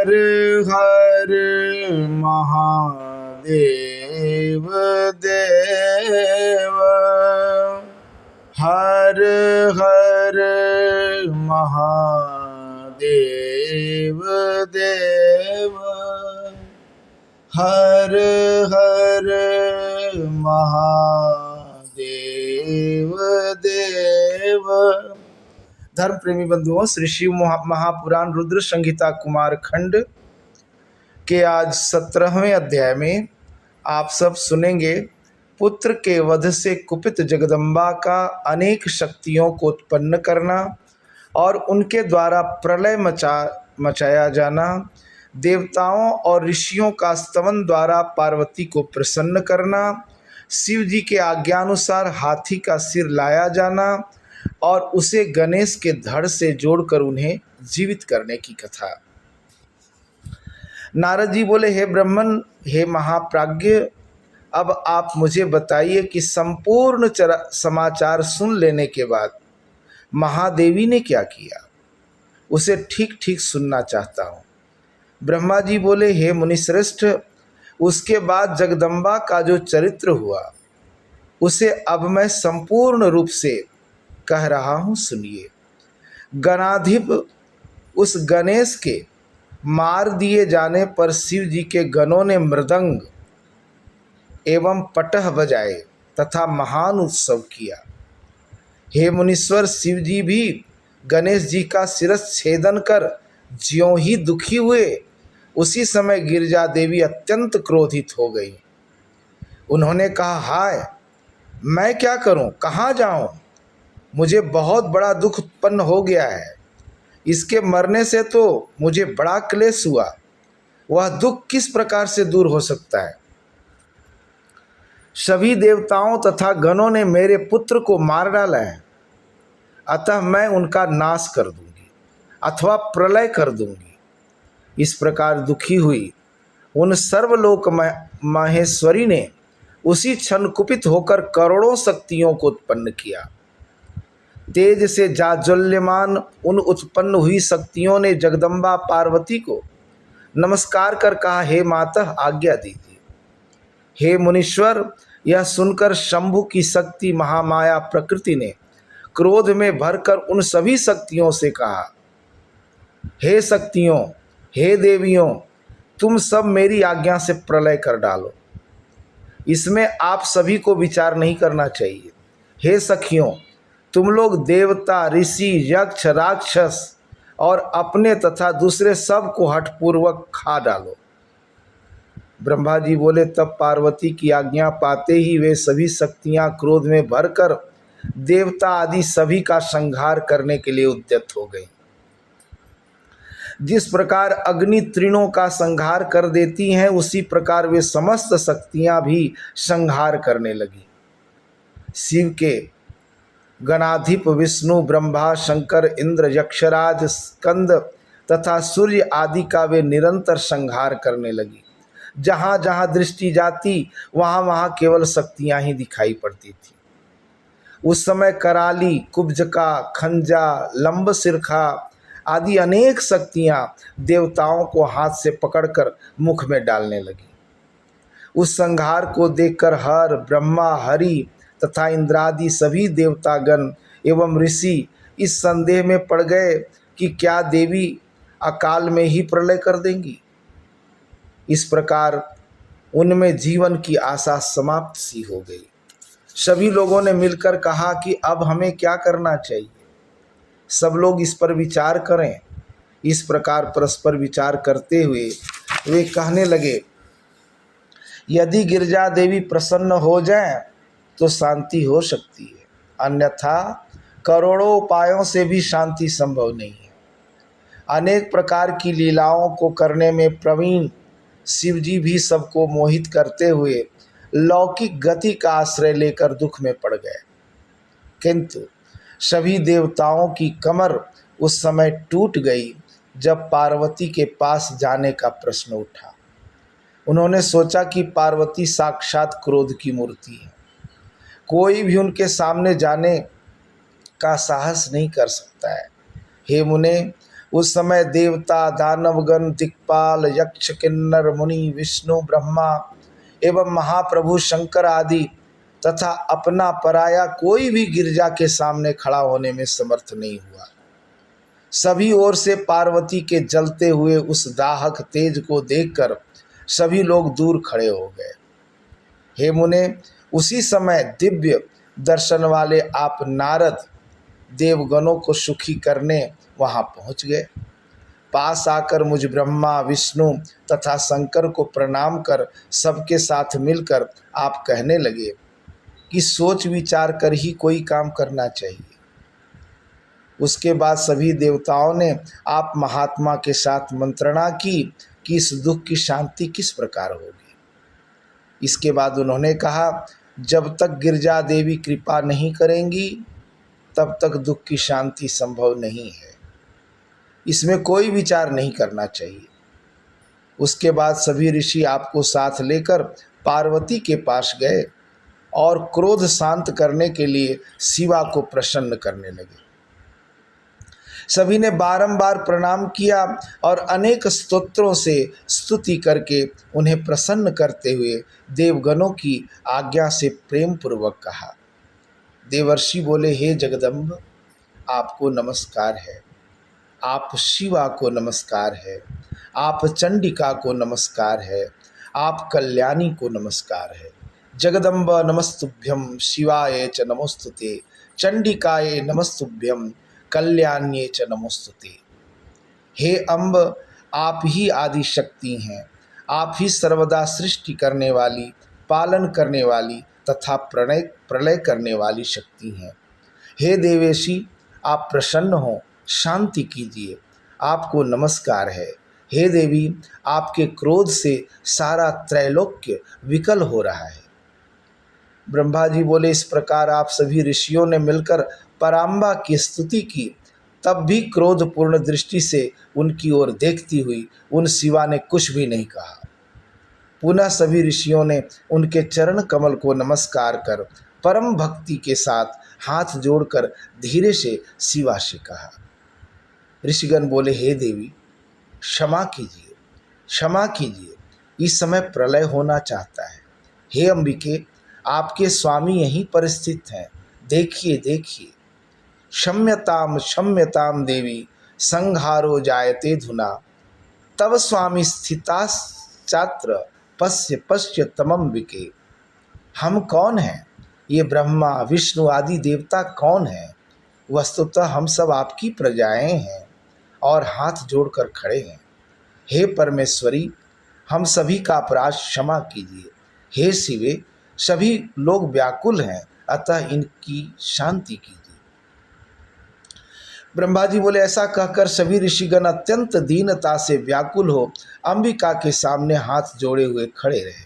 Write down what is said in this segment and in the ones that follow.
हर हर महादेव देव, हर हर महादेव देव, हर हर महादेव देव। धर्म प्रेमी बंधुओं, श्री शिव महापुराण रुद्र संहिता कुमार खंड के आज 17वें अध्याय में आप सब सुनेंगे पुत्र के वध से कुपित जगदम्बा का अनेक शक्तियों को उत्पन्न करना और उनके द्वारा प्रलय मचाया जाना, देवताओं और ऋषियों का स्तवन द्वारा पार्वती को प्रसन्न करना, शिव जी के आज्ञानुसार हाथी का सिर लाया जाना और उसे गणेश के धड़ से जोड़कर उन्हें जीवित करने की कथा। नारद जी बोले, हे ब्रह्मन, हे महाप्राज्ञ, अब आप मुझे बताइए कि संपूर्ण समाचार सुन लेने के बाद महादेवी ने क्या किया, उसे ठीक ठीक सुनना चाहता हूँ। ब्रह्मा जी बोले, हे मुनिश्रेष्ठ, उसके बाद जगदम्बा का जो चरित्र हुआ उसे अब मैं संपूर्ण रूप से कह रहा हूँ, सुनिए। गणाधिप उस गणेश के मार दिए जाने पर शिव जी के गणों ने मृदंग एवं पटह बजाए तथा महान उत्सव किया। हे मुनीश्वर, शिव जी भी गणेश जी का शिरच्छेदन कर ज्यों ही दुखी हुए, उसी समय गिरिजा देवी अत्यंत क्रोधित हो गई। उन्होंने कहा, हाय, मैं क्या करूं, कहाँ जाऊं? मुझे बहुत बड़ा दुख उत्पन्न हो गया है। इसके मरने से तो मुझे बड़ा क्लेश हुआ। वह दुख किस प्रकार से दूर हो सकता है? सभी देवताओं तथा गणों ने मेरे पुत्र को मार डाला है, अतः मैं उनका नाश कर दूंगी अथवा प्रलय कर दूंगी। इस प्रकार दुखी हुई उन सर्वलोक माहेश्वरी ने उसी क्षण कुपित होकर करोड़ों शक्तियों को उत्पन्न किया। तेज से जाज्वल्यमान उन उत्पन्न हुई शक्तियों ने जगदम्बा पार्वती को नमस्कार कर कहा, हे माता, आज्ञा दीजिए। हे मुनीश्वर, यह सुनकर शंभु की शक्ति महामाया प्रकृति ने क्रोध में भरकर उन सभी शक्तियों से कहा, हे शक्तियों, हे देवियों, तुम सब मेरी आज्ञा से प्रलय कर डालो। इसमें आप सभी को विचार नहीं करना चाहिए। हे सखियों, तुम लोग देवता, ऋषि, यक्ष, राक्षस और अपने तथा दूसरे सब को हठपूर्वक खा डालो। ब्रह्मा जी बोले, तब पार्वती की आज्ञा पाते ही वे सभी शक्तियां क्रोध में भरकर देवता आदि सभी का संहार करने के लिए उद्यत हो गई। जिस प्रकार अग्नि तृणों का संहार कर देती हैं, उसी प्रकार वे समस्त शक्तियां भी संहार करने लगी। शिव के गणाधिप विष्णु, ब्रह्मा, शंकर, इंद्र, यक्षराज, स्कंद तथा सूर्य आदि का वे निरंतर संहार करने लगी। जहाँ जहाँ दृष्टि जाती वहाँ वहाँ केवल शक्तियाँ ही दिखाई पड़ती थी। उस समय कराली, कुब्जका, खंजा, लंब सिरखा आदि अनेक शक्तियाँ देवताओं को हाथ से पकड़कर मुख में डालने लगी। उस संहार को देखकर हर, ब्रह्मा, हरि तथा इंद्रादि सभी देवतागण एवं ऋषि इस संदेह में पड़ गए कि क्या देवी अकाल में ही प्रलय कर देंगी। इस प्रकार उनमें जीवन की आशा समाप्त सी हो गई। सभी लोगों ने मिलकर कहा कि अब हमें क्या करना चाहिए, सब लोग इस पर विचार करें। इस प्रकार परस्पर विचार करते हुए वे कहने लगे, यदि गिरिजा देवी प्रसन्न हो जाएं तो शांति हो सकती है, अन्यथा करोड़ों उपायों से भी शांति संभव नहीं है। अनेक प्रकार की लीलाओं को करने में प्रवीण शिव जी भी सबको मोहित करते हुए लौकिक गति का आश्रय लेकर दुख में पड़ गए। किंतु सभी देवताओं की कमर उस समय टूट गई जब पार्वती के पास जाने का प्रश्न उठा। उन्होंने सोचा कि पार्वती साक्षात क्रोध की मूर्ति है, कोई भी उनके सामने जाने का साहस नहीं कर सकता है। हे मुने, उस समय देवता, दानवगण, दिक्पाल, यक्ष, किन्नर, मुनि, विष्णु, ब्रह्मा एवं महाप्रभु शंकर आदि तथा अपना पराया कोई भी गिरजा के सामने खड़ा होने में समर्थ नहीं हुआ। सभी ओर से पार्वती के जलते हुए उस दाहक तेज को देखकर सभी लोग दूर खड़े हो गए। हे मुने, उसी समय दिव्य दर्शन वाले आप नारद देवगणों को सुखी करने वहां पहुंच गए। पास आकर मुझ ब्रह्मा, विष्णु तथा शंकर को प्रणाम कर सबके साथ मिलकर आप कहने लगे कि सोच विचार कर ही कोई काम करना चाहिए। उसके बाद सभी देवताओं ने आप महात्मा के साथ मंत्रणा की कि इस दुख की शांति किस प्रकार होगी। इसके बाद उन्होंने कहा, जब तक गिरजा देवी कृपा नहीं करेंगी तब तक दुख की शांति संभव नहीं है। इसमें कोई विचार नहीं करना चाहिए। उसके बाद सभी ऋषि आपको साथ लेकर पार्वती के पास गए और क्रोध शांत करने के लिए शिवा को प्रसन्न करने लगे। सभी ने बारंबार प्रणाम किया और अनेक स्तोत्रों से स्तुति करके उन्हें प्रसन्न करते हुए देवगणों की आज्ञा से प्रेम पूर्वक कहा। देवर्षि बोले, हे जगदम्ब, आपको नमस्कार है, आप शिवा को नमस्कार है, आप चंडिका को नमस्कार है, आप कल्याणी को नमस्कार है। जगदम्ब नमस्तुभ्यं, शिवाय च नमोस्तुते, चंडिकाय नमस्तुभ्यं, कल्याण्ये च नमोस्तुते। हे अम्ब, आप ही आदि शक्ति हैं, आप ही सर्वदा सृष्टि करने वाली, पालन करने वाली तथा प्रलय करने वाली शक्ति हैं। हे देवेशी, आप प्रसन्न हो, शांति कीजिए, आपको नमस्कार है। हे देवी, आपके क्रोध से सारा त्रैलोक्य विकल हो रहा है। ब्रह्मा जी बोले, इस प्रकार आप सभी ऋषियों ने मिलकर पराम्बा की स्तुति की। तब भी क्रोधपूर्ण दृष्टि से उनकी ओर देखती हुई उन शिवा ने कुछ भी नहीं कहा। पुनः सभी ऋषियों ने उनके चरण कमल को नमस्कार कर परम भक्ति के साथ हाथ जोड़कर धीरे से शिवा से कहा। ऋषिगण बोले, हे देवी, क्षमा कीजिए, क्षमा कीजिए, इस समय प्रलय होना चाहता है। हे अंबिके, आपके स्वामी यहीं पर स्थित हैं, देखिए देखिए। क्षम्यताम क्षम्यताम देवी, संहारो जायते धुना, तब स्वामी स्थिताश्चात्र पश्य पश्य तमंबिके। हम कौन हैं? ये ब्रह्मा विष्णु आदि देवता कौन हैं? वस्तुतः हम सब आपकी प्रजाएं हैं और हाथ जोड़कर खड़े हैं। हे परमेश्वरी, हम सभी का अपराध क्षमा कीजिए। हे शिवे, सभी लोग व्याकुल हैं, अतः इनकी शांति कीजिए। ब्रह्मा जी बोले, ऐसा कहकर सभी ऋषिगण अत्यंत दीनता से व्याकुल हो अंबिका के सामने हाथ जोड़े हुए खड़े रहे।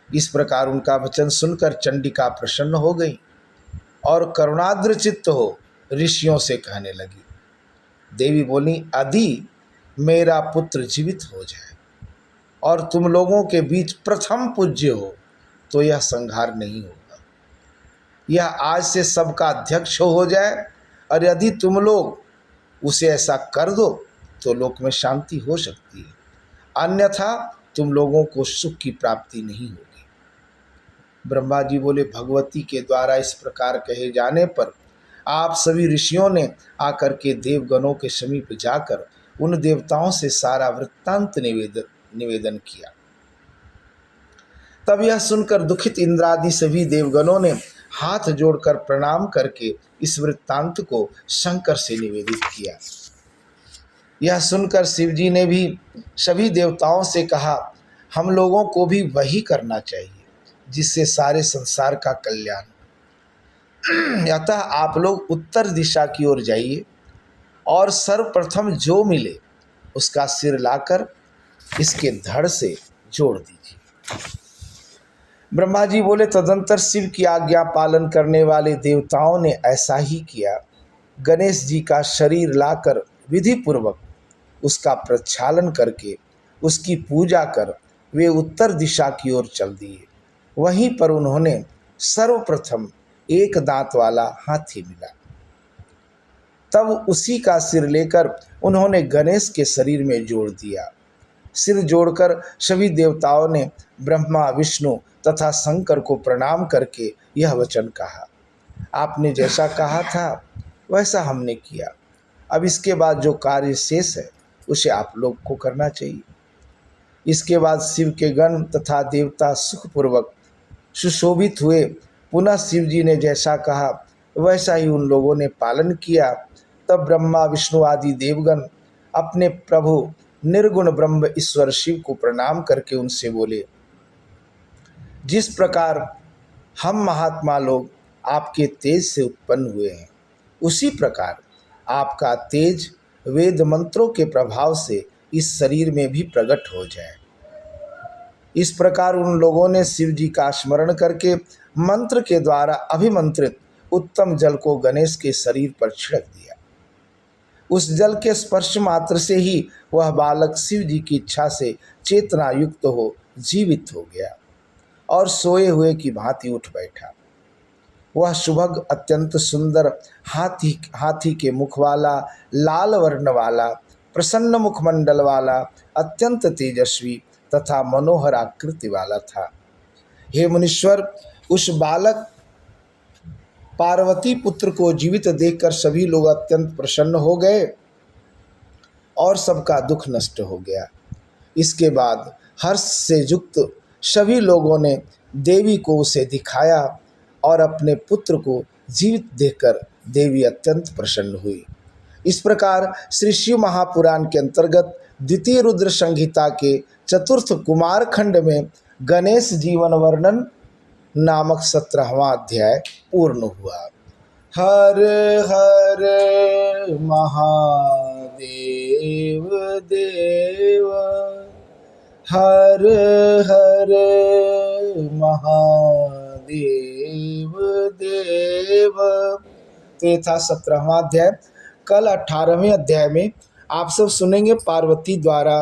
इस प्रकार उनका वचन सुनकर चंडिका प्रसन्न हो गई और करुणाद्र चित्त हो ऋषियों से कहने लगी। देवी बोली, यदि मेरा पुत्र जीवित हो जाए और तुम लोगों के बीच प्रथम पूज्य हो तो यह संहार नहीं होगा। यह आज से सबका अध्यक्ष हो जाए, और यदि तुम लोग उसे ऐसा कर दो तो लोक में शांति हो सकती है, अन्यथा तुम लोगों को सुख की प्राप्ति नहीं होगी। ब्रह्मा जी बोले, भगवती के द्वारा इस प्रकार कहे जाने पर आप सभी ऋषियों ने आकर के देवगणों के समीप जाकर उन देवताओं से सारा वृत्तांत निवेदन किया। तब यह सुनकर दुखित इंद्रादि सभी देवगणों ने हाथ जोड़कर प्रणाम करके इस वृत्तांत को शंकर से निवेदित किया। यह सुनकर शिवजी ने भी सभी देवताओं से कहा, हम लोगों को भी वही करना चाहिए जिससे सारे संसार का कल्याण हो। अतः आप लोग उत्तर दिशा की ओर जाइए और सर्वप्रथम जो मिले उसका सिर लाकर इसके धड़ से जोड़ दीजिए। ब्रह्मा जी बोले, तदंतर शिव की आज्ञा पालन करने वाले देवताओं ने ऐसा ही किया। गणेश जी का शरीर लाकर विधि पूर्वक उसका प्रक्षालन करके उसकी पूजा कर वे उत्तर दिशा की ओर चल दिए। वहीं पर उन्होंने सर्वप्रथम एक दांत वाला हाथी मिला। तब उसी का सिर लेकर उन्होंने गणेश के शरीर में जोड़ दिया। सिर जोड़कर सभी देवताओं ने ब्रह्मा, विष्णु तथा शंकर को प्रणाम करके यह वचन कहा, आपने जैसा कहा था वैसा हमने किया। अब इसके बाद जो कार्य शेष है उसे आप लोग को करना चाहिए। इसके बाद शिव के गण तथा देवता सुखपूर्वक सुशोभित हुए। पुनः शिव जी ने जैसा कहा वैसा ही उन लोगों ने पालन किया। तब ब्रह्मा, विष्णु आदि देवगण अपने प्रभु निर्गुण ब्रह्म ईश्वर शिव को प्रणाम करके उनसे बोले, जिस प्रकार हम महात्मा लोग आपके तेज से उत्पन्न हुए हैं, उसी प्रकार आपका तेज वेद मंत्रों के प्रभाव से इस शरीर में भी प्रकट हो जाए। इस प्रकार उन लोगों ने शिव जी का स्मरण करके मंत्र के द्वारा अभिमंत्रित उत्तम जल को गणेश के शरीर पर छिड़क दिया। उस जल के स्पर्श मात्र से ही वह बालक शिव जी की इच्छा से चेतना युक्त हो जीवित हो गया और सोए हुए की भांति उठ बैठा। वह सुभग अत्यंत सुंदर हाथी के मुख वाला, लाल वर्ण वाला, प्रसन्न मुखमंडल वाला, अत्यंत तेजस्वी तथा मनोहर आकृति वाला था। हे मुनीश्वर, उस बालक पार्वती पुत्र को जीवित देखकर सभी लोग अत्यंत प्रसन्न हो गए और सबका दुख नष्ट हो गया। इसके बाद हर्ष से युक्त सभी लोगों ने देवी को उसे दिखाया और अपने पुत्र को जीवित देखकर देवी अत्यंत प्रसन्न हुई। इस प्रकार श्री शिव महापुराण के अंतर्गत द्वितीय रुद्र संहिता के चतुर्थ कुमार खंड में गणेश जीवन वर्णन नामक 17वां अध्याय पूर्ण हुआ। हर हर महादेव देव, हर हर महादेव देव। तो ये था 17वां अध्याय। कल 18वें अध्याय में आप सब सुनेंगे पार्वती द्वारा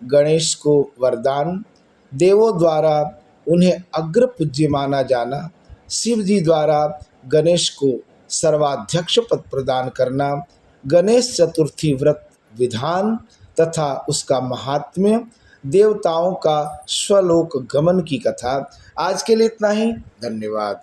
गणेश को वरदान, देवों द्वारा उन्हें अग्र पूज्य माना जाना, शिव जी द्वारा गणेश को सर्वाध्यक्ष पद प्रदान करना, गणेश चतुर्थी व्रत विधान तथा उसका महात्म्य, देवताओं का स्वलोक गमन की कथा। आज के लिए इतना ही। धन्यवाद।